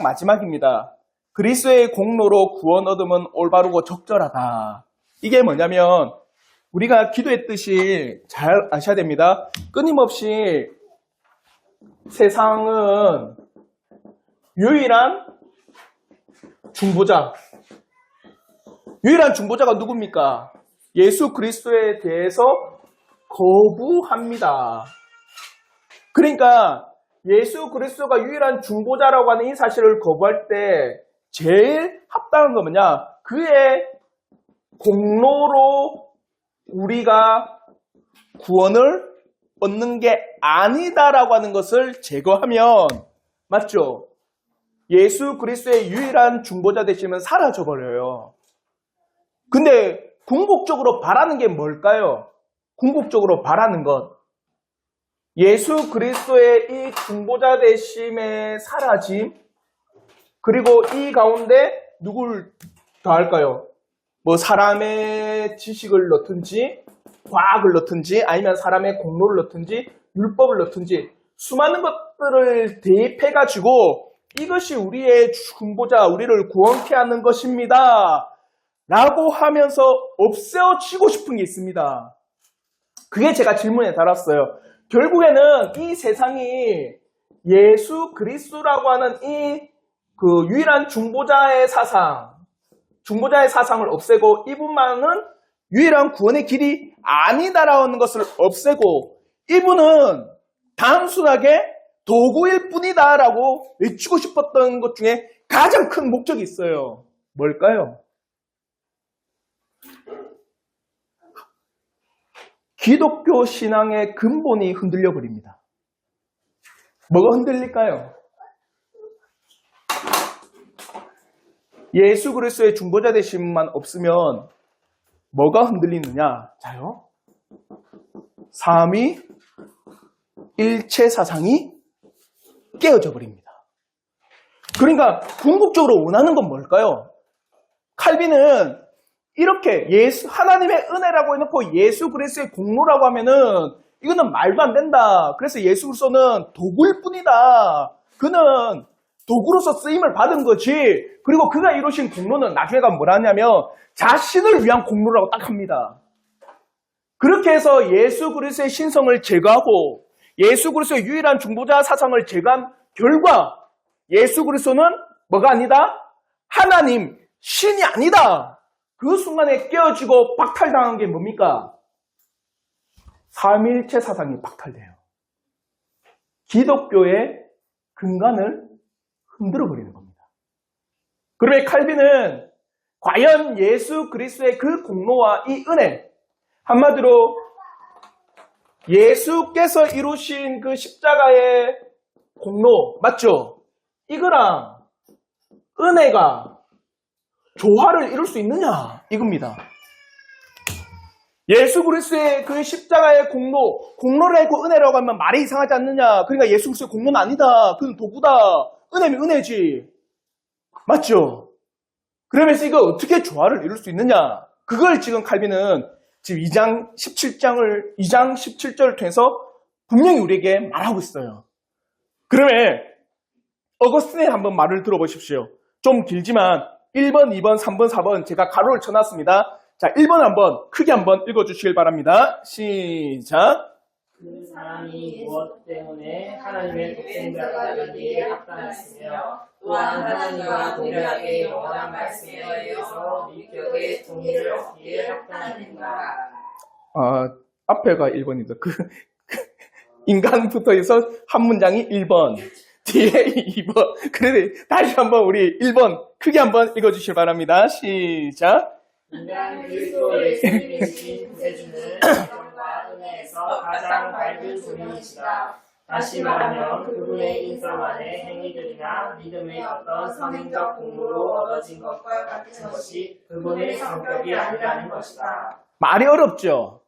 마지막입니다. 그리스도의 공로로 구원 얻음은 올바르고 적절하다. 이게 뭐냐면 우리가 기도했듯이 잘 아셔야 됩니다. 끊임없이 세상은 유일한 중보자. 유일한 중보자가 누굽니까? 예수 그리스도에 대해서 거부합니다. 그러니까 예수 그리스도가 유일한 중보자라고 하는 이 사실을 거부할 때 제일 합당한 건 뭐냐? 그의 공로로 우리가 구원을 얻는 게 아니다라고 하는 것을 제거하면 맞죠? 예수 그리스도의 유일한 중보자 되시면 사라져버려요. 근데 궁극적으로 바라는 게 뭘까요? 궁극적으로 바라는 것. 예수 그리스도의 이 중보자 되심의 사라짐, 그리고 이 가운데 누굴 더할까요? 뭐 사람의 지식을 넣든지, 과학을 넣든지, 아니면 사람의 공로를 넣든지, 율법을 넣든지, 수많은 것들을 대입해가지고 이것이 우리의 중보자, 우리를 구원케 하는 것입니다. 라고 하면서 없애어치고 싶은 게 있습니다. 그게 제가 질문에 달았어요. 결국에는 이 세상이 예수 그리스도라고 하는 이 그 유일한 중보자의 사상을 없애고 이분만은 유일한 구원의 길이 아니다라는 것을 없애고 이분은 단순하게 도구일 뿐이다라고 외치고 싶었던 것 중에 가장 큰 목적이 있어요. 뭘까요? 기독교 신앙의 근본이 흔들려 버립니다. 뭐가 흔들릴까요? 예수 그리스도의 중보자 되심만 없으면 뭐가 흔들리느냐? 자요. 삼위일체 사상이 깨어져 버립니다. 그러니까 궁극적으로 원하는 건 뭘까요? 칼빈은 이렇게 하나님의 은혜라고 해놓고 예수 그리스도의 공로라고 하면은 이거는 말도 안 된다. 그래서 예수 그리스도는 도구일 뿐이다. 그는 도구로서 쓰임을 받은 거지. 그리고 그가 이루신 공로는 나중에 가면 뭐라 하냐면 자신을 위한 공로라고 딱 합니다. 그렇게 해서 예수 그리스도의 신성을 제거하고 예수 그리스도의 유일한 중보자 사상을 제거한 결과 예수 그리스도는 뭐가 아니다? 하나님, 신이 아니다. 그 순간에 깨어지고 박탈당한 게 뭡니까? 삼위일체 사상이 박탈돼요. 기독교의 근간을 흔들어 버리는 겁니다. 그러면 칼빈은 과연 예수 그리스도의 그 공로와 이 은혜, 한마디로 예수께서 이루신 그 십자가의 공로, 맞죠? 이거랑 은혜가 조화를 이룰 수 있느냐? 이겁니다. 예수 그리스도의 그 십자가의 공로를 하고 은혜라고 하면 말이 이상하지 않느냐? 그러니까 예수 그리스도의 공로는 아니다. 그는 도구다. 은혜면 은혜지. 맞죠? 그러면서 이거 어떻게 조화를 이룰 수 있느냐? 그걸 지금 칼빈은 지금 2장 17절을 통해서 분명히 우리에게 말하고 있어요. 그러면 어거스틴의 한번 말을 들어보십시오. 좀 길지만 1번, 2번, 3번, 4번 제가 가로를 쳐놨습니다. 자, 1번 한번 크게 한번 읽어주시길 바랍니다. 시작. 그 사람이 무엇 때문에 하나님의 독생자가 되기에 합당했으며 또한 하나님과 동일하게 영원한 말씀에 의해서 밀격의 동의를 얻기에 합당했는가. 앞에가 1번입니다. 인간부터 해서 한 문장이 1번, 뒤에 2번. 그래, 다시 한번 우리 1번 크게 한번 읽어주시길 바랍니다. 시작. 인간 그리스도 예수님이 주신 구세주는 정과 은혜에서 가장 밝은 존재이시다. 다시 말하면 그분의 인성 안에 행위들이나 믿음의 어떤 선행적 공로로 얻어진 것과 같은 것이 그분의 성격이 아니라는 것이다. 말이 어렵죠?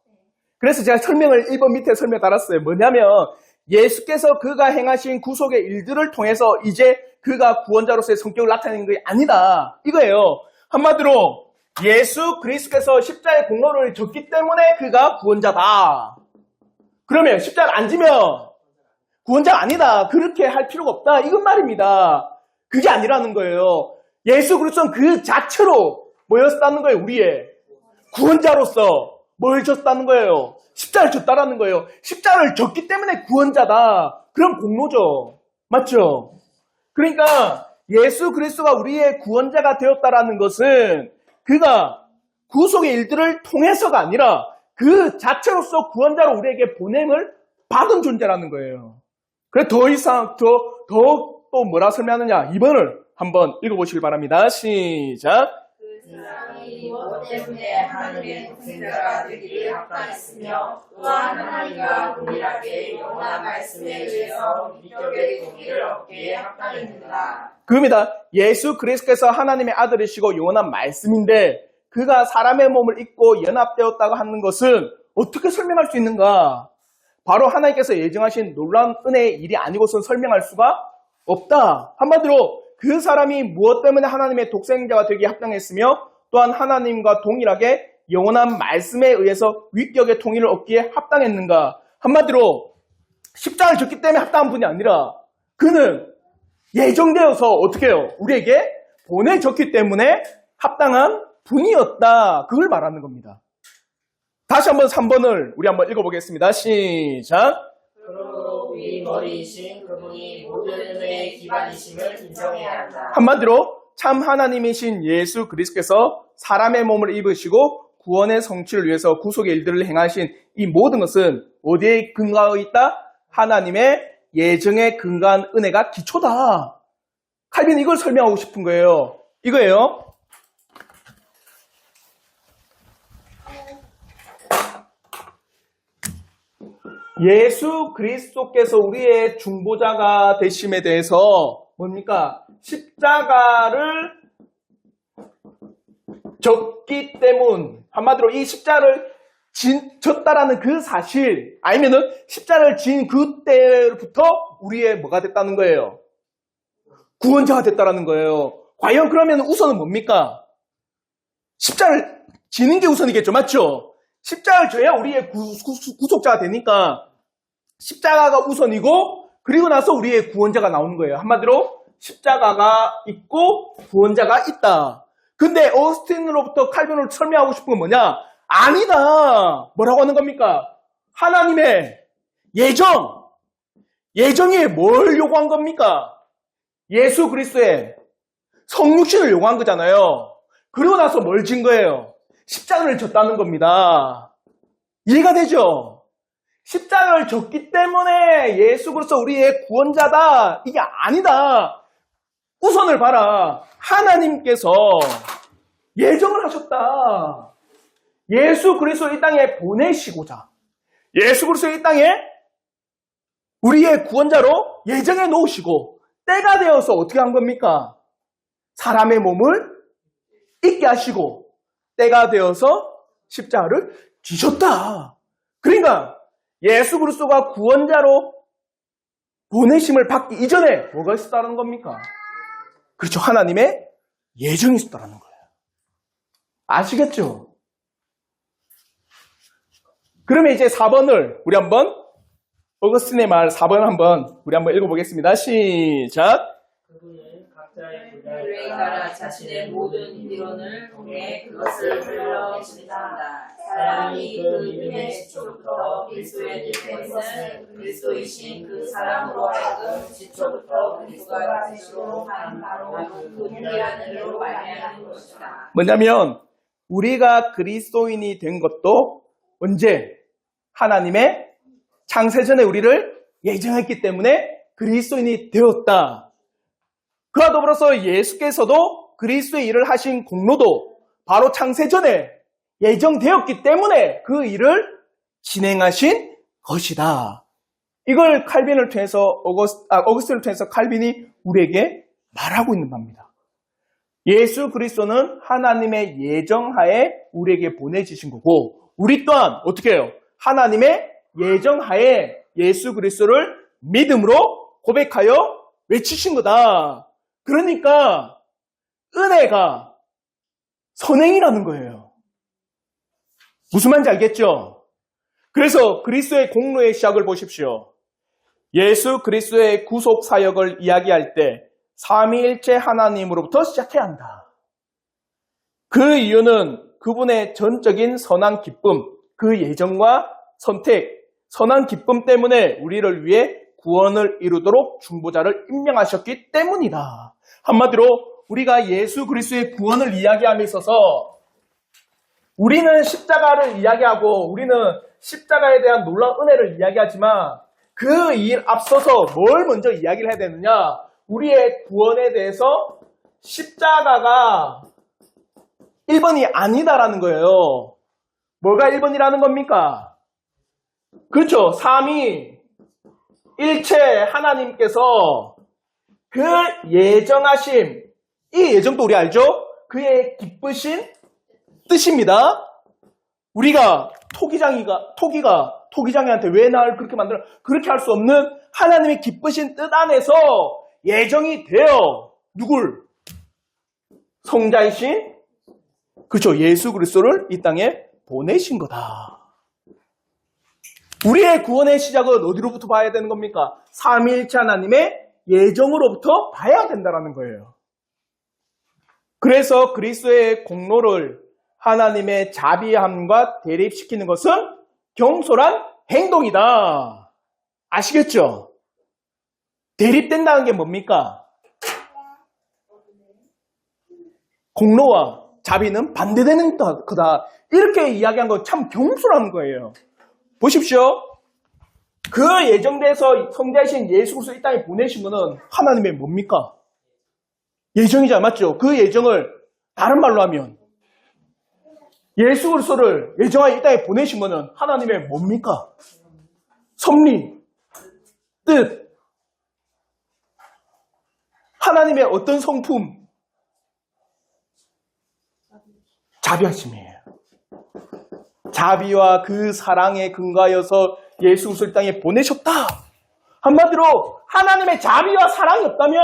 그래서 제가 설명을 1번 밑에 설명 달았어요. 뭐냐면 예수께서 그가 행하신 구속의 일들을 통해서 이제 그가 구원자로서의 성격을 나타내는 게 아니다. 이거예요. 한마디로 예수 그리스도께서 십자가의 공로를 졌기 때문에 그가 구원자다. 그러면 십자가 안 지면 구원자가 아니다. 그렇게 할 필요가 없다. 이건 말입니다. 그게 아니라는 거예요. 예수 그리스도는 그 자체로 뭐였다는 거예요. 우리의 구원자로서 뭘 졌다는 거예요. 십자가를 졌다라는 거예요. 십자가를 졌기 때문에 구원자다. 그럼 공로죠. 맞죠? 그러니까 예수 그리스도가 우리의 구원자가 되었다라는 것은 그가 구속의 일들을 통해서가 아니라 그 자체로서 구원자로 우리에게 보냄을 받은 존재라는 거예요. 그래 더 이상 더 또 뭐라 설명하느냐 2번을 한번 읽어보시기 바랍니다. 시작. 그 사람이 무엇 때문에 하나님의 독생자가 되기를 합당했으며 또한 하나님과 동일하게 영원한 말씀에 의해서 인격의 공의를 얻기에 합당했는가. 그겁니다. 예수 그리스도께서 하나님의 아들이시고 영원한 말씀인데 그가 사람의 몸을 입고 연합되었다고 하는 것은 어떻게 설명할 수 있는가? 바로 하나님께서 예정하신 놀라운 은혜의 일이 아니고선 설명할 수가 없다. 한마디로 그 사람이 무엇 때문에 하나님의 독생자가 되기에 합당했으며 또한 하나님과 동일하게 영원한 말씀에 의해서 위격의 통일을 얻기에 합당했는가? 한마디로 십자가를 졌기 때문에 합당한 분이 아니라 그는 예정되어서 어떻게 해요? 우리에게 보내졌기 때문에 합당한 분이었다. 그걸 말하는 겁니다. 다시 한번 3번을 우리 한번 읽어보겠습니다. 시작. 그러므로 우리 머리이신 그분이 모든 은혜의 기반이심을 인정해야 한다. 한마디로 참 하나님이신 예수 그리스도께서 사람의 몸을 입으시고 구원의 성취를 위해서 구속의 일들을 행하신 이 모든 것은 어디에 근거하고 있다? 하나님의 예정에 근거한 은혜가 기초다. 칼빈은 이걸 설명하고 싶은 거예요. 이거예요. 예수 그리스도께서 우리의 중보자가 되심에 대해서 뭡니까? 십자가를 졌기 때문, 한마디로 이 십자가를 졌다라는 그 사실, 아니면은 십자가를 진 그때부터 우리의 뭐가 됐다는 거예요? 구원자가 됐다라는 거예요. 과연 그러면 우선은 뭡니까? 십자가를 지는 게 우선이겠죠. 맞죠? 십자가를 져야 우리의 구속자가 되니까 십자가가 우선이고 그리고 나서 우리의 구원자가 나오는 거예요. 한마디로 십자가가 있고 구원자가 있다. 근데 어스틴으로부터 칼빈으로 설명하고 싶은 건 뭐냐? 아니다. 뭐라고 하는 겁니까? 하나님의 예정이 뭘 요구한 겁니까? 예수 그리스도의 성육신을 요구한 거잖아요. 그리고 나서 뭘 진 거예요? 십자가를 졌다는 겁니다. 이해가 되죠? 십자가를 졌기 때문에 예수 그리스도 우리의 구원자다. 이게 아니다. 우선을 봐라. 하나님께서 예정을 하셨다. 예수 그리스도 이 땅에 보내시고자 예수 그리스도 이 땅에 우리의 구원자로 예정해 놓으시고 때가 되어서 어떻게 한 겁니까? 사람의 몸을 입게 하시고 때가 되어서 십자가를 지셨다. 그러니까 예수 그리스도가 구원자로 보내심을 받기 이전에 뭐가 있었다는 겁니까? 그렇죠. 하나님의 예정이 있었다는 거예요. 아시겠죠? 그러면 이제 4번을 우리 한번 어거스틴의 말 4번 한번 우리 한번 읽어보겠습니다. 시작. 그분은 각자의 그에 따라 자신의 모든 이론을 통해 그것을 흘러내신다. 사람이 그 믿음의 시초부터 그리스도에 된 것은 그리스도이신 그 사람으로 하여금 시초부터 그리스도가 되시로 한 바로 그 유일한 은혜로 말미암는 것이다. 뭐냐면 우리가 그리스도인이 된 것도 언제? 하나님의 창세전에 우리를 예정했기 때문에 그리스도인이 되었다. 그와 더불어서 예수께서도 그리스도의 일을 하신 공로도 바로 창세전에 예정되었기 때문에 그 일을 진행하신 것이다. 이걸 칼빈을 통해서 어거스틴을 통해서 칼빈이 우리에게 말하고 있는 바입니다. 예수 그리스도는 하나님의 예정하에 우리에게 보내주신 거고 우리 또한 어떻게 해요? 하나님의 예정하에 예수 그리스도를 믿음으로 고백하여 외치신 거다. 그러니까 은혜가 선행이라는 거예요. 무슨 말인지 알겠죠? 그래서 그리스도의 공로의 시작을 보십시오. 예수 그리스도의 구속 사역을 이야기할 때 삼위일체 하나님으로부터 시작해야 한다. 그 이유는 그분의 전적인 선한 기쁨, 그 예정과 선택, 선한 기쁨 때문에 우리를 위해 구원을 이루도록 중보자를 임명하셨기 때문이다. 한마디로 우리가 예수 그리스도의 구원을 이야기함에 있어서 우리는 십자가를 이야기하고 우리는 십자가에 대한 놀라운 은혜를 이야기하지만 그 일 앞서서 뭘 먼저 이야기를 해야 되느냐? 우리의 구원에 대해서 십자가가 1번이 아니다라는 거예요. 뭐가 1번이라는 겁니까? 그렇죠. 삼위일체 하나님께서 그 예정하심, 이 예정도 우리 알죠? 그의 기쁘신 뜻입니다. 우리가 토기장이한테 왜 나를 그렇게 만들어? 그렇게 할 수 없는 하나님의 기쁘신 뜻 안에서 예정이 되어 누굴? 성자이신 그렇죠. 예수 그리스도를 이 땅에 보내신 거다. 우리의 구원의 시작은 어디로부터 봐야 되는 겁니까? 삼위일체 하나님의 예정으로부터 봐야 된다는 거예요. 그래서 그리스도의 공로를 하나님의 자비함과 대립시키는 것은 경솔한 행동이다. 아시겠죠? 대립된다는 게 뭡니까? 공로와 자비는 반대되는 거다. 이렇게 이야기한 건 참 경솔한 거예요. 보십시오. 그 예정대에서 성자이신 예수 그리스도 이 땅에 보내신 분은 하나님의 뭡니까? 예정이잖아, 맞죠? 그 예정을 다른 말로 하면 예수 그리스도를 예정하여 이 땅에 보내신 분은 하나님의 뭡니까? 섭리, 뜻, 하나님의 어떤 성품? 자비하심이에요. 자비와 그 사랑에 근거하여서 예수 그리스도를 땅에 보내셨다. 한마디로 하나님의 자비와 사랑이 없다면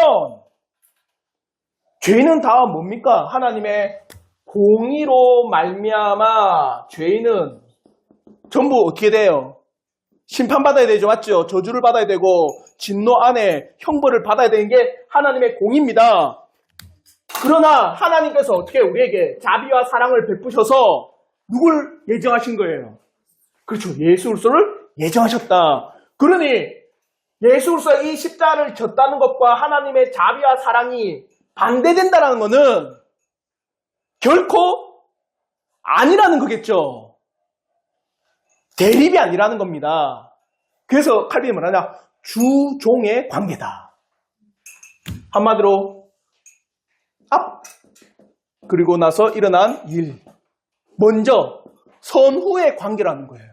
죄는 다 뭡니까? 하나님의 공의로 말미암아 죄인은 전부 어떻게 돼요? 심판받아야 되죠. 맞죠? 저주를 받아야 되고 진노 안에 형벌을 받아야 되는 게 하나님의 공의입니다. 그러나 하나님께서 어떻게 우리에게 자비와 사랑을 베푸셔서 누굴 예정하신 거예요? 그렇죠. 예수 그리스도를 예정하셨다. 그러니 예수 그리스도가 이 십자가를 졌다는 것과 하나님의 자비와 사랑이 반대된다는 것은 결코 아니라는 거겠죠. 대립이 아니라는 겁니다. 그래서 칼빈이 뭐라냐? 주종의 관계다. 한마디로 앞 그리고 나서 일어난 일. 먼저 선후의 관계라는 거예요.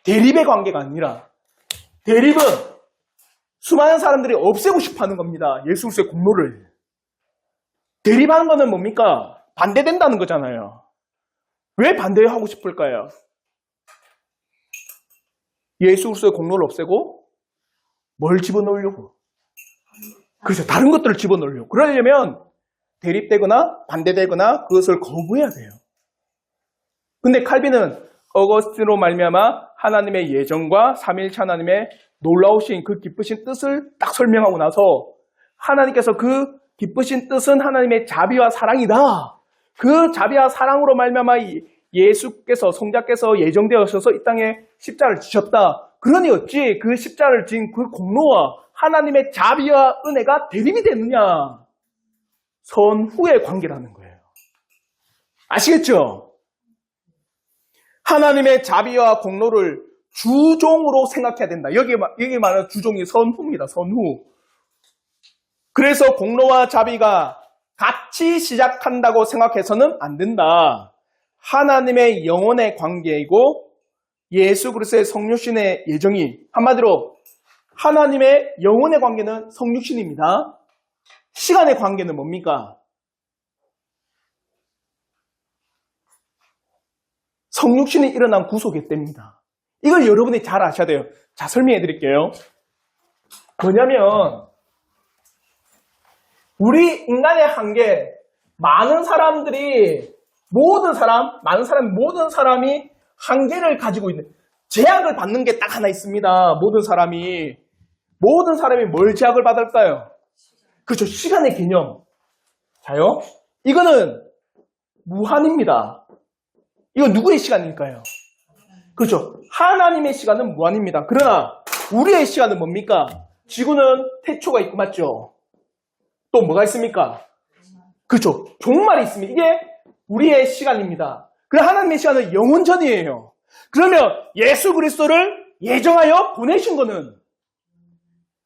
대립의 관계가 아니라 대립은 수많은 사람들이 없애고 싶어하는 겁니다. 예수 그리스도의 공로를. 대립하는 거는 뭡니까? 반대된다는 거잖아요. 왜 반대하고 싶을까요? 예수 그리스도의 공로를 없애고 뭘 집어넣으려고? 그렇죠. 다른 것들을 집어넣으려고. 그러려면 대립되거나 반대되거나 그것을 거부해야 돼요. 근데 칼빈은 어거스틴으로 말미암아 하나님의 예정과 삼위일체 하나님의 놀라우신 그 기쁘신 뜻을 딱 설명하고 나서 하나님께서 그 기쁘신 뜻은 하나님의 자비와 사랑이다. 그 자비와 사랑으로 말미암아 예수께서 성자께서 예정되어셔서 이 땅에 십자가를 지셨다. 그러니 어찌 그 십자가를 진 그 공로와 하나님의 자비와 은혜가 대립이 되느냐? 선후의 관계라는 거예요. 아시겠죠? 하나님의 자비와 공로를 주종으로 생각해야 된다. 여기 말하는 주종이 선후입니다. 선후. 그래서 공로와 자비가 같이 시작한다고 생각해서는 안 된다. 하나님의 영혼의 관계이고 예수 그리스도의 성육신의 예정이 한마디로 하나님의 영혼의 관계는 성육신입니다. 시간의 관계는 뭡니까? 성육신이 일어난 구속의 때입니다. 이걸 여러분이 잘 아셔야 돼요. 자, 설명해 드릴게요. 뭐냐면 우리 인간의 한계, 많은 사람이 한계를 가지고 있는, 제약을 받는 게 딱 하나 있습니다. 모든 사람이 뭘 제약을 받을까요? 그렇죠. 시간의 개념. 자요. 이거는 무한입니다. 이건 누구의 시간일까요? 그렇죠. 하나님의 시간은 무한입니다. 그러나 우리의 시간은 뭡니까? 지구는 태초가 있고 맞죠? 또 뭐가 있습니까? 그렇죠. 종말이 있습니다. 이게 우리의 시간입니다. 그럼 하나님의 시간은 영원전이에요. 그러면 예수 그리스도를 예정하여 보내신 거는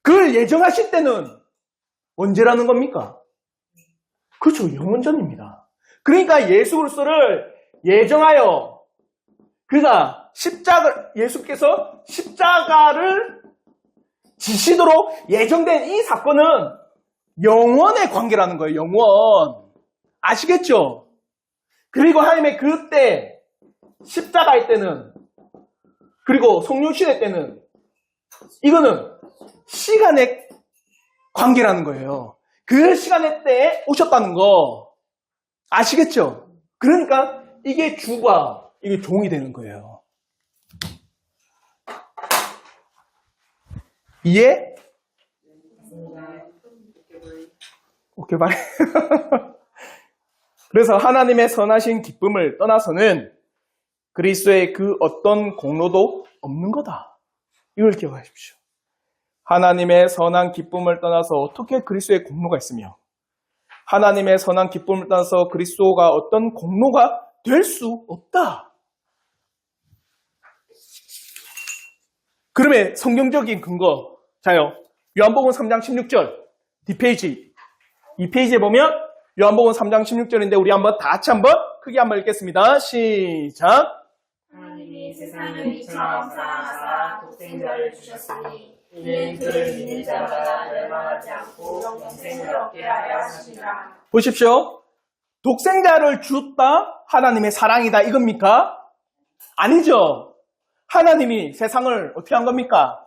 그걸 예정하실 때는 언제라는 겁니까? 그렇죠. 영원전입니다. 그러니까 예수 그리스도를 예정하여 그가 예수께서 십자가를 지시도록 예정된 이 사건은 영원의 관계라는 거예요. 영원. 아시겠죠? 그리고 하나님의 그때 십자가의 때는 그리고 성육신의 때는 이거는 시간의 관계라는 거예요. 그 시간의 때에 오셨다는 거 아시겠죠? 그러니까 이게 주가 이게 종이 되는 거예요. 이해? 오케이, 바이. 그래서 하나님의 선하신 기쁨을 떠나서는 그리스도의 그 어떤 공로도 없는 거다. 이걸 기억하십시오. 하나님의 선한 기쁨을 떠나서 어떻게 그리스도의 공로가 있으며 하나님의 선한 기쁨을 떠나서 그리스도가 어떤 공로가 될 수 없다. 그러면 성경적인 근거 자요. 요한복음 3장 16절 뒷페이지 이 페이지에 보면 요한복음 3장 16절인데 우리 한번 다 같이 한번 크게 한번 읽겠습니다. 시작. 하나님이 세상을 이처럼 사랑하사 독생자를 주셨으니 이는 그를 믿는 자마다 멸망하지 않고 영생을 얻게 하려 하시니라. 보십시오. 독생자를 주었다 하나님의 사랑이다 이겁니까? 아니죠. 하나님이 세상을 어떻게 한 겁니까?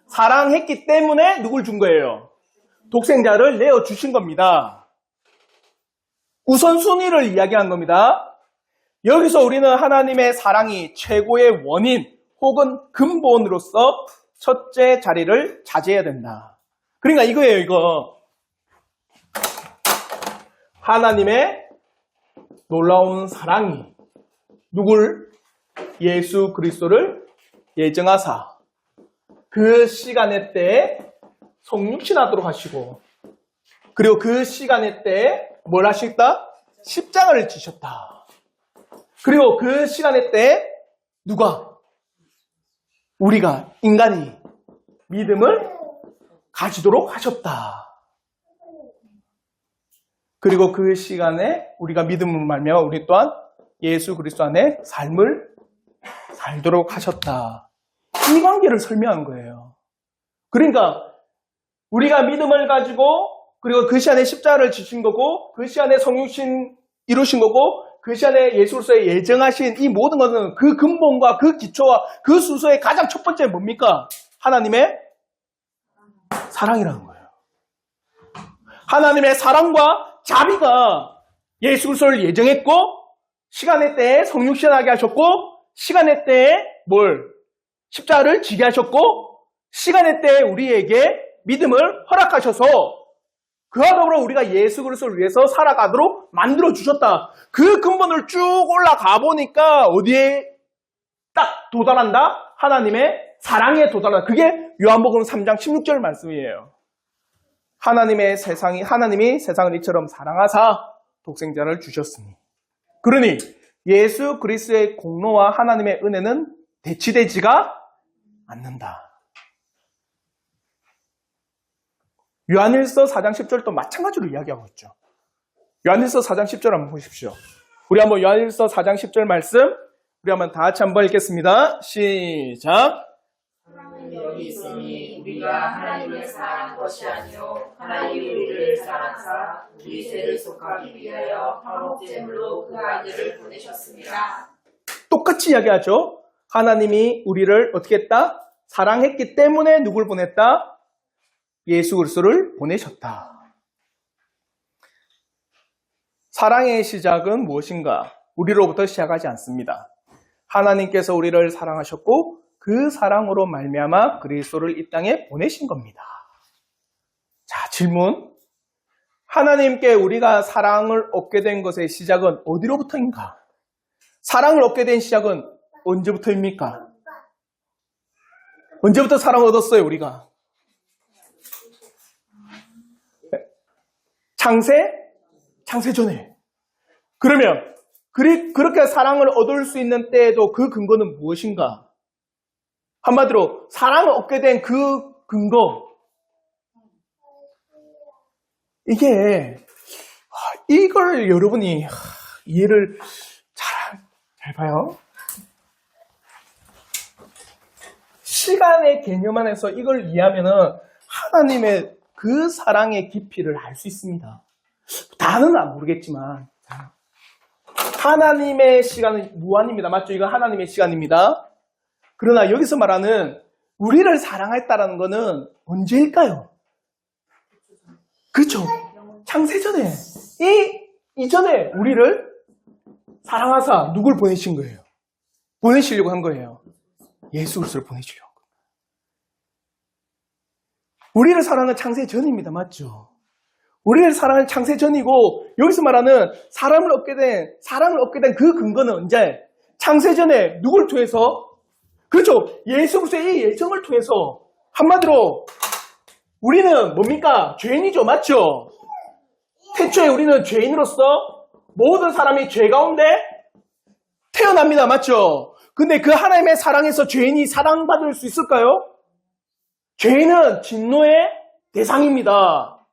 사랑했기 때문에 누굴 준 거예요? 독생자를 내어주신 겁니다. 우선순위를 이야기한 겁니다. 여기서 우리는 하나님의 사랑이 최고의 원인 혹은 근본으로서 첫째 자리를 차지해야 된다. 그러니까 이거예요, 이거. 하나님의 놀라운 사랑이 누굴? 예수 그리스도를 예정하사 그 시간의 때에 성육신하도록 하시고 그리고 그 시간의 때에 뭘 하셨다? 십자가를 지셨다. 그리고 그 시간의 때에 누가? 우리가 인간이 믿음을 가지도록 하셨다. 그리고 그 시간에 우리가 믿음을 말며 우리 또한 예수 그리스도 안에 삶을 살도록 하셨다. 이 관계를 설명한 거예요. 그러니까 우리가 믿음을 가지고 그리고 그 시간에 십자가를 지신 거고 그 시간에 성육신 이루신 거고 그 시간에 예수로서의 예정하신 이 모든 것은 그 근본과 그 기초와 그 순서의 가장 첫 번째 뭡니까? 하나님의 사랑이라는 거예요. 하나님의 사랑과 자비가 예수 그리스도를 예정했고 시간의 때에 성육신하게 하셨고 시간의 때에 십자가를 지게 하셨고 시간의 때에 우리에게 믿음을 허락하셔서 그와 더불어 우리가 예수 그리스도를 위해서 살아가도록 만들어 주셨다. 그 근본을 쭉 올라가 보니까 어디에 딱 도달한다? 하나님의 사랑에 도달한다. 그게 요한복음 3장 16절 말씀이에요. 하나님이 세상을 이처럼 사랑하사 독생자를 주셨으니. 그러니 예수 그리스도의 공로와 하나님의 은혜는 대치되지가 않는다. 요한일서 4장 10절도 마찬가지로 이야기하고 있죠. 요한일서 4장 10절 한번 보십시오. 우리 한번 요한일서 4장 10절 말씀 우리 한번 다 같이 한번 읽겠습니다. 시작. 사랑은 여기 있으니 우리가 하나님을 사랑한 것이 아니요 하나님이 우리를 사랑하사 우리 죄를 속하기 위하여 화목제물로 그 아들을 보내셨습니다. 똑같이 이야기하죠. 하나님이 우리를 어떻게 했다? 사랑했기 때문에 누굴 보냈다? 예수 그리스도를 보내셨다. 사랑의 시작은 무엇인가? 우리로부터 시작하지 않습니다. 하나님께서 우리를 사랑하셨고 그 사랑으로 말미암아 그리스도를 이 땅에 보내신 겁니다. 자, 질문. 하나님께 우리가 사랑을 얻게 된 것의 시작은 어디로부터인가? 사랑을 얻게 된 시작은 언제부터입니까? 언제부터 사랑을 얻었어요, 우리가? 창세 전에. 그러면 그렇게 사랑을 얻을 수 있는 때에도 그 근거는 무엇인가? 한마디로 사랑을 얻게 된 그 근거. 이걸 여러분이 이해를 잘 봐요. 시간의 개념 안에서 이걸 이해하면은 하나님의 그 사랑의 깊이를 알 수 있습니다. 다는 모르겠지만 하나님의 시간은 무한입니다. 맞죠? 이거 하나님의 시간입니다. 그러나 여기서 말하는 우리를 사랑했다라는 것은 언제일까요? 그렇죠. 창세전에 이전에 우리를 사랑하사 누굴 보내신 거예요? 보내시려고 한 거예요. 예수 그리스도를 보내시려고. 우리를 사랑하는 창세전입니다. 맞죠? 우리를 사랑하는 창세전이고 여기서 말하는 사랑을 얻게 된 그 근거는 언제? 창세전에 누굴 통해서? 그렇죠. 예수 그리스도의 이 예정을 통해서 한마디로 우리는 뭡니까? 죄인이죠. 맞죠? 태초에 우리는 죄인으로서 모든 사람이 죄 가운데 태어납니다. 맞죠? 근데 그 하나님의 사랑에서 죄인이 사랑받을 수 있을까요? 죄인은 진노의 대상입니다.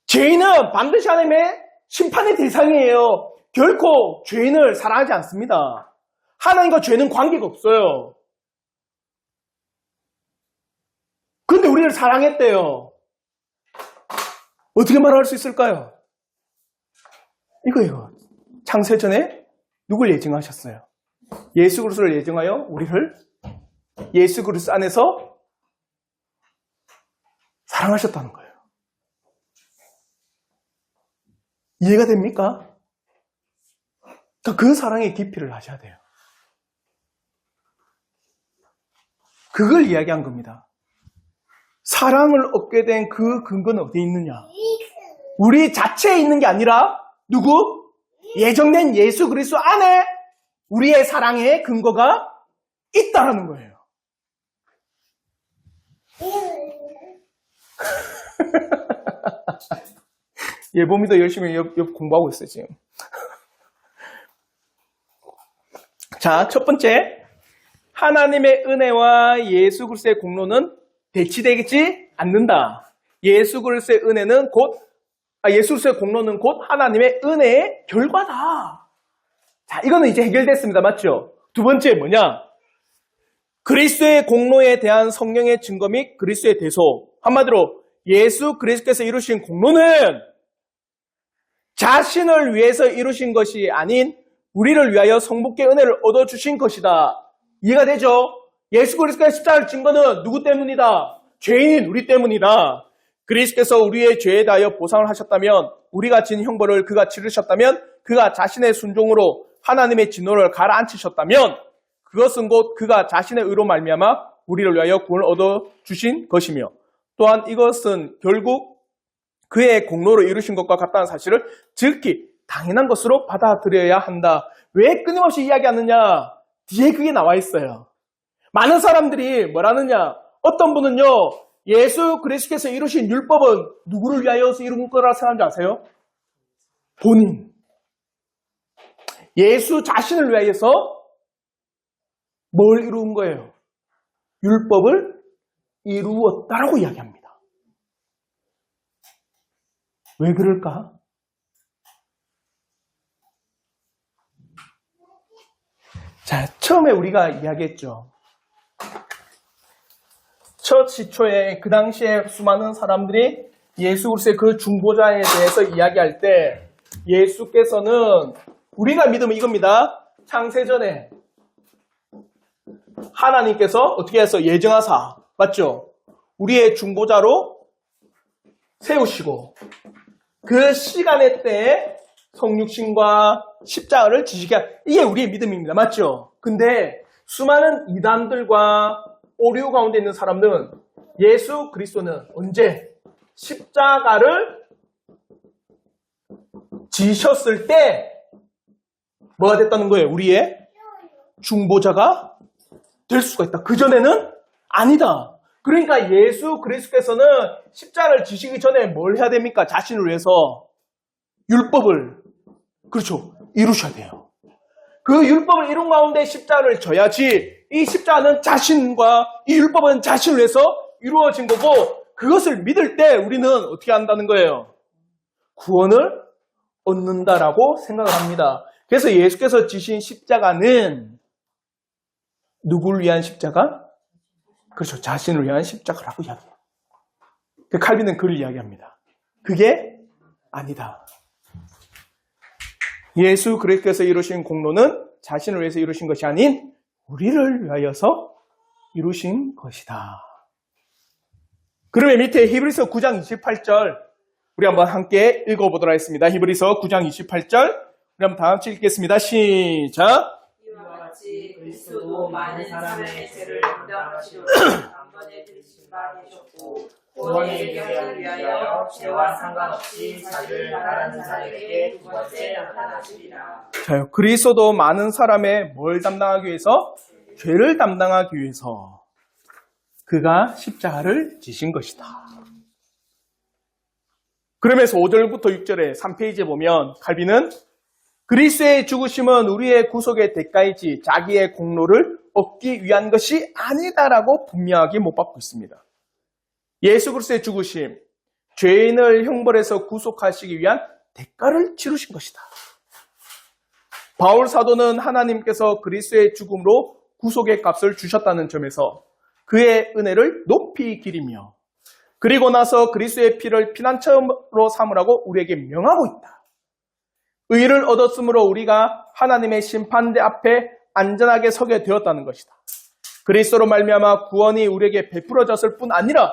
죄인은 반드시 하나님의 심판의 대상이에요. 결코 죄인을 사랑하지 않습니다. 하나님과 죄는 관계가 없어요. 그런데 우리를 사랑했대요. 어떻게 말할 수 있을까요? 이거예요. 창세전에 누굴 예정하셨어요? 예수 그리스도를 예정하여 우리를 예수 그리스도 안에서 사랑하셨다는 거예요. 이해가 됩니까? 그 사랑의 깊이를 아셔야 돼요. 그걸 이야기한 겁니다. 사랑을 얻게 된 그 근거는 어디에 있느냐? 우리 자체에 있는 게 아니라 누구? 예정된 예수 그리스도 안에 우리의 사랑의 근거가 있다라는 거예요. 예봄이도 열심히 옆 공부하고 있어요, 지금. 자, 첫 번째. 하나님의 은혜와 예수 그리스도의 공로는 대치되지 않는다. 예수 그리스도의 은혜는 예수 그리스도의 공로는 곧 하나님의 은혜의 결과다. 자, 이거는 이제 해결됐습니다. 맞죠? 두 번째 뭐냐? 그리스도의 공로에 대한 성령의 증거 및 그리스도의 대소. 한마디로 예수 그리스도께서 이루신 공로는 자신을 위해서 이루신 것이 아닌 우리를 위하여 성부께 은혜를 얻어주신 것이다. 이해가 되죠? 예수 그리스도의 십자가를 진 거는 누구 때문이다? 죄인인 우리 때문이다. 그리스도께서 우리의 죄에 대하여 보상을 하셨다면, 우리가 진 형벌을 그가 치르셨다면, 그가 자신의 순종으로 하나님의 진노를 가라앉히셨다면 그것은 곧 그가 자신의 의로 말미암아 우리를 위하여 구원을 얻어주신 것이며, 또한 이것은 결국 그의 공로로 이루신 것과 같다는 사실을 즉히 당연한 것으로 받아들여야 한다. 왜 끊임없이 이야기하느냐? 뒤에 그게 나와 있어요. 많은 사람들이 뭐라느냐? 어떤 분은요, 예수 그리스도께서 이루신 율법은 누구를 위하여서 이룬 거라 생각하는지 아세요? 본인. 예수 자신을 위하여서 뭘 이룬 거예요? 율법을 이루었다라고 이야기합니다. 왜 그럴까? 자, 처음에 우리가 이야기했죠. 첫 시초에 그 당시에 수많은 사람들이 예수 그리스도의 그 중보자에 대해서 이야기할 때 예수께서는 우리가 믿으면 이겁니다. 창세전에 하나님께서 어떻게 해서 예정하사, 맞죠? 우리의 중보자로 세우시고 그 시간의 때에 성육신과 십자가를 지시게 이게 우리의 믿음입니다. 맞죠? 근데 수많은 이단들과 오류 가운데 있는 사람들은 예수 그리스도는 언제 십자가를 지셨을 때 뭐가 됐다는 거예요? 우리의 중보자가 될 수가 있다. 그전에는 아니다. 그러니까 예수 그리스도께서는 십자가를 지시기 전에 뭘 해야 됩니까? 자신을 위해서 율법을 그렇죠. 이루셔야 돼요. 그 율법을 이룬 가운데 십자가를 져야지 이 십자가는 자신과 이 율법은 자신을 위해서 이루어진 거고 그것을 믿을 때 우리는 어떻게 한다는 거예요? 구원을 얻는다라고 생각을 합니다. 그래서 예수께서 지신 십자가는 누구를 위한 십자가? 그렇죠. 자신을 위한 십자가라고 이야기해요. 칼빈은 그를 이야기합니다. 그게 아니다. 예수 그리스도께서 이루신 공로는 자신을 위해서 이루신 것이 아닌 우리를 위하여서 이루신 것이다. 그러면 밑에 히브리서 9장 28절 우리 한번 함께 읽어보도록 하겠습니다. 히브리서 9장 28절 우리 한번 다 같이 읽겠습니다. 시작. 이와 같이 그리스도도 많은 사람의 죄를 담당하시려고 단번에 들으신 바 되셨고 구원의 경을 위하여 죄와 상관없이 자기를 바라는 자에게 두 번째 나타나시리라. 자요. 그리스도도 많은 사람의 뭘 담당하기 위해서? 죄를 담당하기 위해서 그가 십자가를 지신 것이다. 그러면서 5절부터 6절에 3페이지에 보면 칼빈은 그리스도의 죽으심은 우리의 구속의 대가이지 자기의 공로를 얻기 위한 것이 아니다라고 분명하게 못 받고 있습니다. 예수 그리스도의 죽으심, 죄인을 형벌해서 구속하시기 위한 대가를 치르신 것이다. 바울 사도는 하나님께서 그리스도의 죽음으로 구속의 값을 주셨다는 점에서 그의 은혜를 높이 기리며 그리고 나서 그리스도의 피를 피난처로 삼으라고 우리에게 명하고 있다. 의를 얻었으므로 우리가 하나님의 심판대 앞에 안전하게 서게 되었다는 것이다. 그리스도로 말미암아 구원이 우리에게 베풀어졌을 뿐 아니라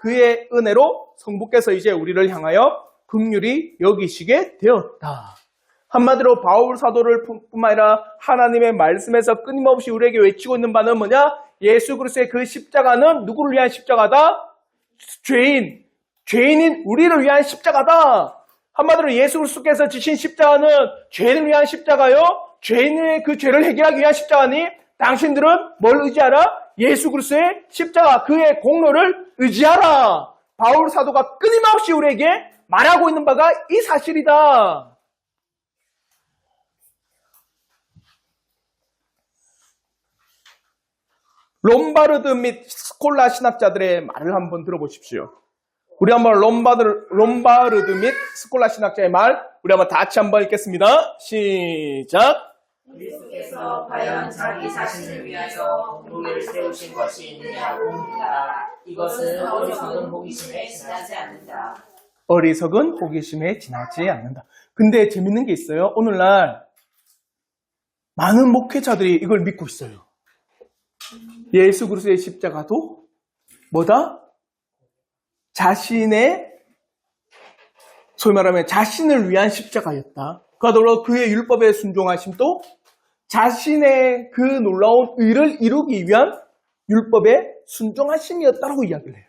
그의 은혜로 성부께서 이제 우리를 향하여 긍휼히 여기시게 되었다. 한마디로 바울 사도를 뿐만 아니라 하나님의 말씀에서 끊임없이 우리에게 외치고 있는 바는 뭐냐? 예수 그리스도의 그 십자가는 누구를 위한 십자가다? 죄인인 우리를 위한 십자가다. 한마디로 예수 그리스도께서 지신 십자가는 죄인을 위한 십자가요. 죄인의 그 죄를 해결하기 위한 십자가니 당신들은 뭘 의지하라? 예수 그리스도의 십자가, 그의 공로를 의지하라. 바울 사도가 끊임없이 우리에게 말하고 있는 바가 이 사실이다. 롬바르드 및 스콜라 신학자들의 말을 한번 들어보십시오. 우리 한번 롬바르드 및 스콜라 신학자의 말, 우리 한번 다 같이 한번 읽겠습니다. 시작. 그리스도께서 과연 자기 자신을 위하여 공로를 세우신 것이 있느냐고 묻는다. 이것은 어리석은 호기심에 지나지 않는다. 어리석은 호기심에 지나지 않는다. 근데 재밌는 게 있어요. 오늘날 많은 목회자들이 이걸 믿고 있어요. 예수 그리스도의 십자가도 뭐다? 자신의 소위 말하면 자신을 위한 십자가였다. 그러므로 그의 율법에 순종하심도 자신의 그 놀라운 의를 이루기 위한 율법에 순종하심이었다고 이야기를 해요.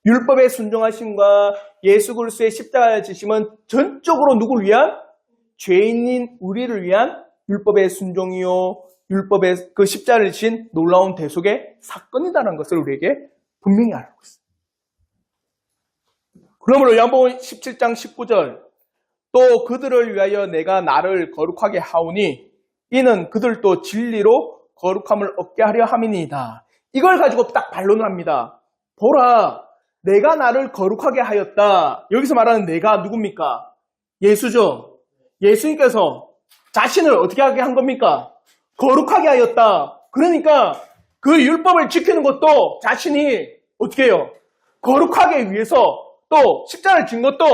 율법에 순종하심과 예수 그리스도의 십자가의 지심은 전적으로 누구를 위한? 죄인인 우리를 위한 율법의 순종이요. 율법의 그 십자가를 지신 놀라운 대속의 사건이다라는 것을 우리에게 분명히 알고 있습니다. 그러므로 야고보서 17장 19절 또 그들을 위하여 내가 나를 거룩하게 하오니 이는 그들도 진리로 거룩함을 얻게 하려 함이니이다. 이걸 가지고 딱 반론을 합니다. 보라, 내가 나를 거룩하게 하였다. 여기서 말하는 내가 누굽니까? 예수죠. 예수님께서 자신을 어떻게 하게 한 겁니까? 거룩하게 하였다. 그러니까 그 율법을 지키는 것도 자신이 어떻게 해요? 거룩하게 위해서 또 십자가를 진 것도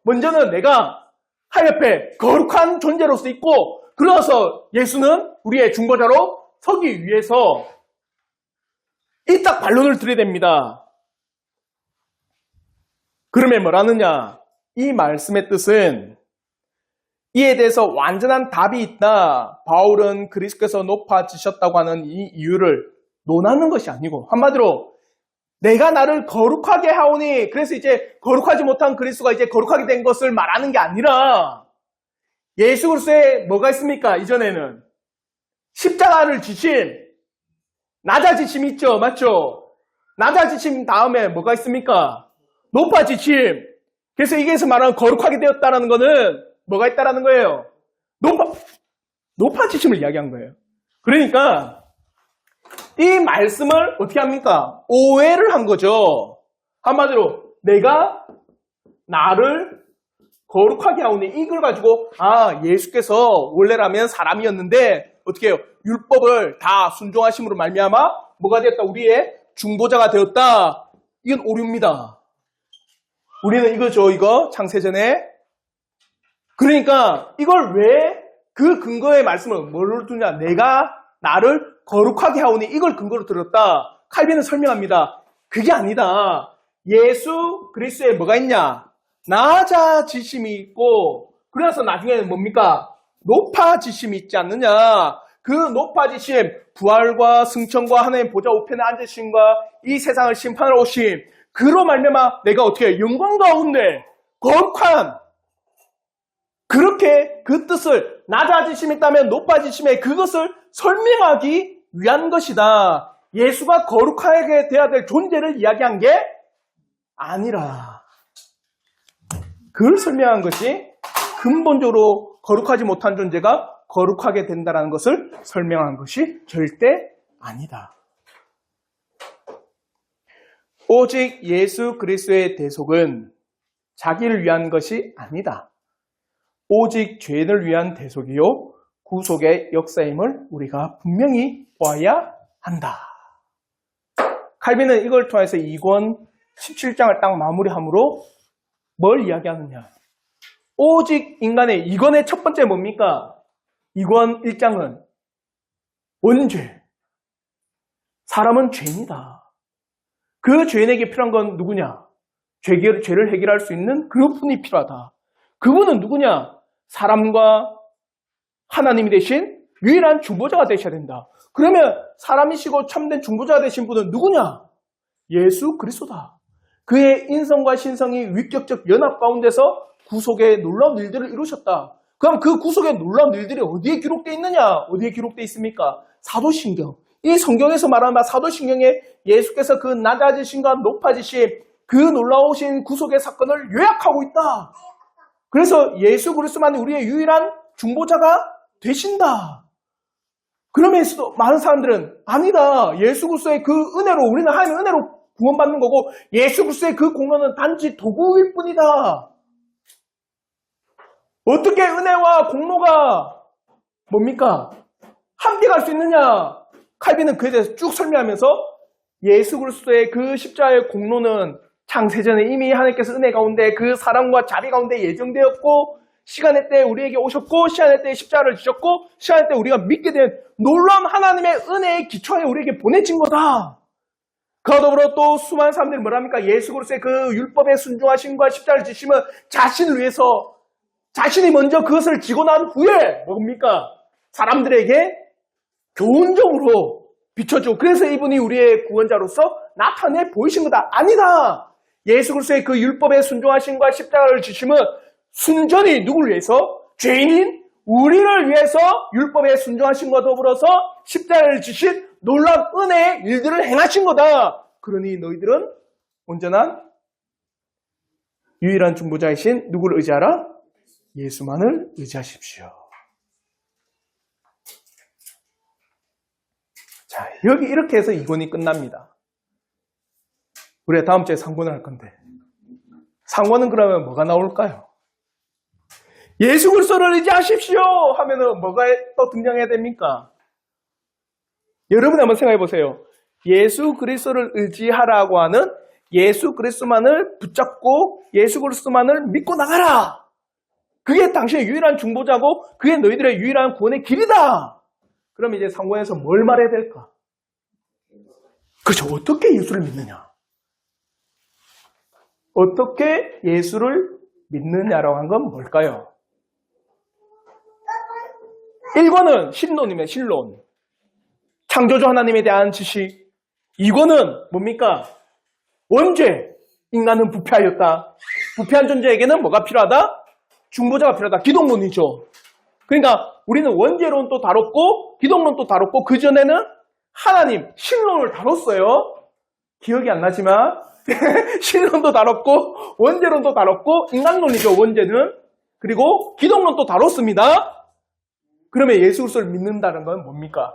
먼저는 내가 하나님 앞에 거룩한 존재로서 있고 그러서 예수는 우리의 중보자로 서기 위해서 이 딱 반론을 드려야 됩니다. 그러면 뭐라느냐? 이 말씀의 뜻은 이에 대해서 완전한 답이 있다. 바울은 그리스도께서 높아지셨다고 하는 이 이유를 논하는 것이 아니고 한마디로 내가 나를 거룩하게 하오니 그래서 이제 거룩하지 못한 그리스도가 이제 거룩하게 된 것을 말하는 게 아니라 예수 그리스도에 뭐가 있습니까? 이전에는 십자가를 지심, 낮아지심 있죠, 맞죠? 낮아지심 다음에 뭐가 있습니까? 높아지심. 그래서 여기에서 말하는 거룩하게 되었다라는 거는 뭐가 있다라는 거예요? 높아지심을 이야기한 거예요. 그러니까 이 말씀을 어떻게 합니까? 오해를 한 거죠. 한마디로 내가 나를 거룩하게 하오니 이걸 가지고 예수께서 원래라면 사람이었는데 어떻게 해요? 율법을 다 순종하심으로 말미암아 뭐가 되었다? 우리의 중보자가 되었다. 이건 오류입니다. 우리는 이거 창세전에 그러니까 이걸 왜 그 근거의 말씀을 뭘로 두냐? 내가 나를 거룩하게 하오니 이걸 근거로 들었다. 칼빈은 설명합니다. 그게 아니다. 예수 그리스도에 뭐가 있냐? 낮아지심이 있고 그래서 나중에는 뭡니까? 높아지심이 있지 않느냐? 그 높아지심, 부활과 승천과 하나님 보좌 우편에 앉으심과 이 세상을 심판하러 오심 그로 말미암아 내가 어떻게 해요? 영광 가운데 거룩한 그렇게 그 뜻을 낮아지심이 있다면 높아지심에 그것을 설명하기 위한 것이다. 예수가 거룩하게 돼야 될 존재를 이야기한 게 아니라 그걸 설명한 것이 근본적으로 거룩하지 못한 존재가 거룩하게 된다는 것을 설명한 것이 절대 아니다. 오직 예수 그리스도의 대속은 자기를 위한 것이 아니다. 오직 죄인을 위한 대속이요 구속의 역사임을 우리가 분명히 보아야 한다. 칼빈은 이걸 통해서 2권 17장을 딱 마무리함으로 뭘 이야기하느냐? 오직 인간의 2권의 첫 번째 뭡니까? 2권 1장은 원죄. 사람은 죄인이다. 그 죄인에게 필요한 건 누구냐? 죄를 해결할 수 있는 그분이 필요하다. 그분은 누구냐? 사람과 하나님이 되신 유일한 중보자가 되셔야 된다. 그러면 사람이시고 참된 중보자가 되신 분은 누구냐? 예수 그리스도다. 그의 인성과 신성이 위격적 연합 가운데서 구속의 놀라운 일들을 이루셨다. 그럼 그 구속의 놀라운 일들이 어디에 기록되어 있느냐? 어디에 기록되어 있습니까? 사도신경. 이 성경에서 말하는 사도신경에 예수께서 그 낮아지심과 높아지심, 그 놀라우신 구속의 사건을 요약하고 있다. 그래서 예수 그리스도만이 우리의 유일한 중보자가 되신다. 그러면서도 많은 사람들은 아니다. 예수 그리스도의 그 은혜로 우리는 하나님의 은혜로 구원받는 거고 예수 그리스도의 그 공로는 단지 도구일 뿐이다. 어떻게 은혜와 공로가 뭡니까? 함께 갈 수 있느냐? 칼빈은 그에 대해서 쭉 설명하면서 예수 그리스도의 그 십자가의 공로는 창세전에 이미 하나님께서 은혜 가운데 그 사랑과 자비 가운데 예정되었고 시간의 때에 우리에게 오셨고 시간의 때에 십자가를 지셨고 시간의 때에 우리가 믿게 된 놀라운 하나님의 은혜의 기초에 우리에게 보내진 거다. 그와 더불어 또 수많은 사람들이 뭐랍니까? 예수 그리스도의 그 율법에 순종하심과 십자가를 지심은 자신을 위해서 자신이 먼저 그것을 지고 난 후에 뭡니까? 사람들에게 교훈적으로 비춰주고 그래서 이분이 우리의 구원자로서 나타내 보이신 거다. 아니다. 예수 그리스도의 그 율법에 순종하심과 십자가를 지심은 순전히 누구를 위해서? 죄인인 우리를 위해서 율법에 순종하심과 더불어서 십자가를 지신 놀라운 은혜의 일들을 행하신 거다. 그러니 너희들은 온전한 유일한 중보자이신 누구를 의지하라? 예수만을 의지하십시오. 자, 여기 이렇게 해서 2권이 끝납니다. 우리가 다음 주에 상권을 할 건데 상권은 그러면 뭐가 나올까요? 예수 그리스도를 의지하십시오 하면은 뭐가 또 등장해야 됩니까? 여러분 한번 생각해 보세요. 예수 그리스도를 의지하라고 하는 예수 그리스도만을 붙잡고 예수 그리스도만을 믿고 나가라. 그게 당신의 유일한 중보자고 그게 너희들의 유일한 구원의 길이다. 그럼 이제 상권에서 뭘 말해야 될까? 그렇죠. 어떻게 예수를 믿느냐? 어떻게 예수를 믿느냐라고 한 건 뭘까요? 1권은 신론입니다. 신론. 창조주 하나님에 대한 지식. 2권은 뭡니까? 원죄. 인간은 부패하였다. 부패한 존재에게는 뭐가 필요하다? 중보자가 필요하다. 기독론이죠. 그러니까 우리는 원죄론도 다뤘고 기독론도 다뤘고 그 전에는 하나님, 신론을 다뤘어요. 기억이 안 나지만 신론도 다뤘고 원죄론도 다뤘고 인간론이죠, 원죄는. 그리고 기독론도 다뤘습니다. 그러면 예수 그리스도를 믿는다는 건 뭡니까?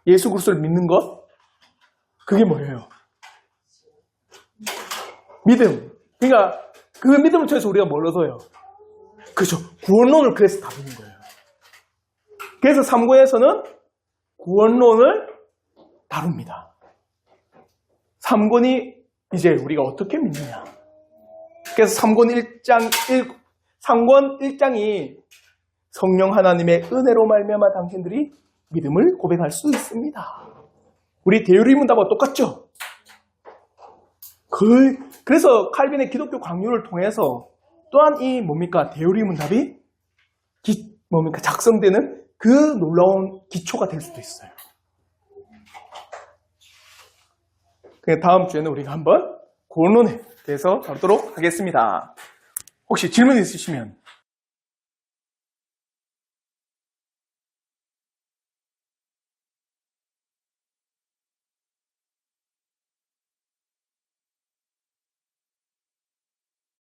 예수 그리스도를 믿는 것? 그게 뭐예요? 믿음. 그러니까 그 믿음을 통해서 우리가 뭘 얻어요? 그죠. 구원론을 그래서 다루는 거예요. 그래서 3권에서는 구원론을 다룹니다. 3권이 이제 우리가 어떻게 믿느냐. 그래서 3권 1장이 성령 하나님의 은혜로 말미암아 당신들이 믿음을 고백할 수 있습니다. 우리 대유리 문답과 똑같죠? 그래서 칼빈의 기독교 강요를 통해서 또한 이 뭡니까? 대유리 문답이 작성되는 그 놀라운 기초가 될 수도 있어요. 다음 주에는 우리가 한번 구원론에 대해서 다루도록 하겠습니다. 혹시 질문 있으시면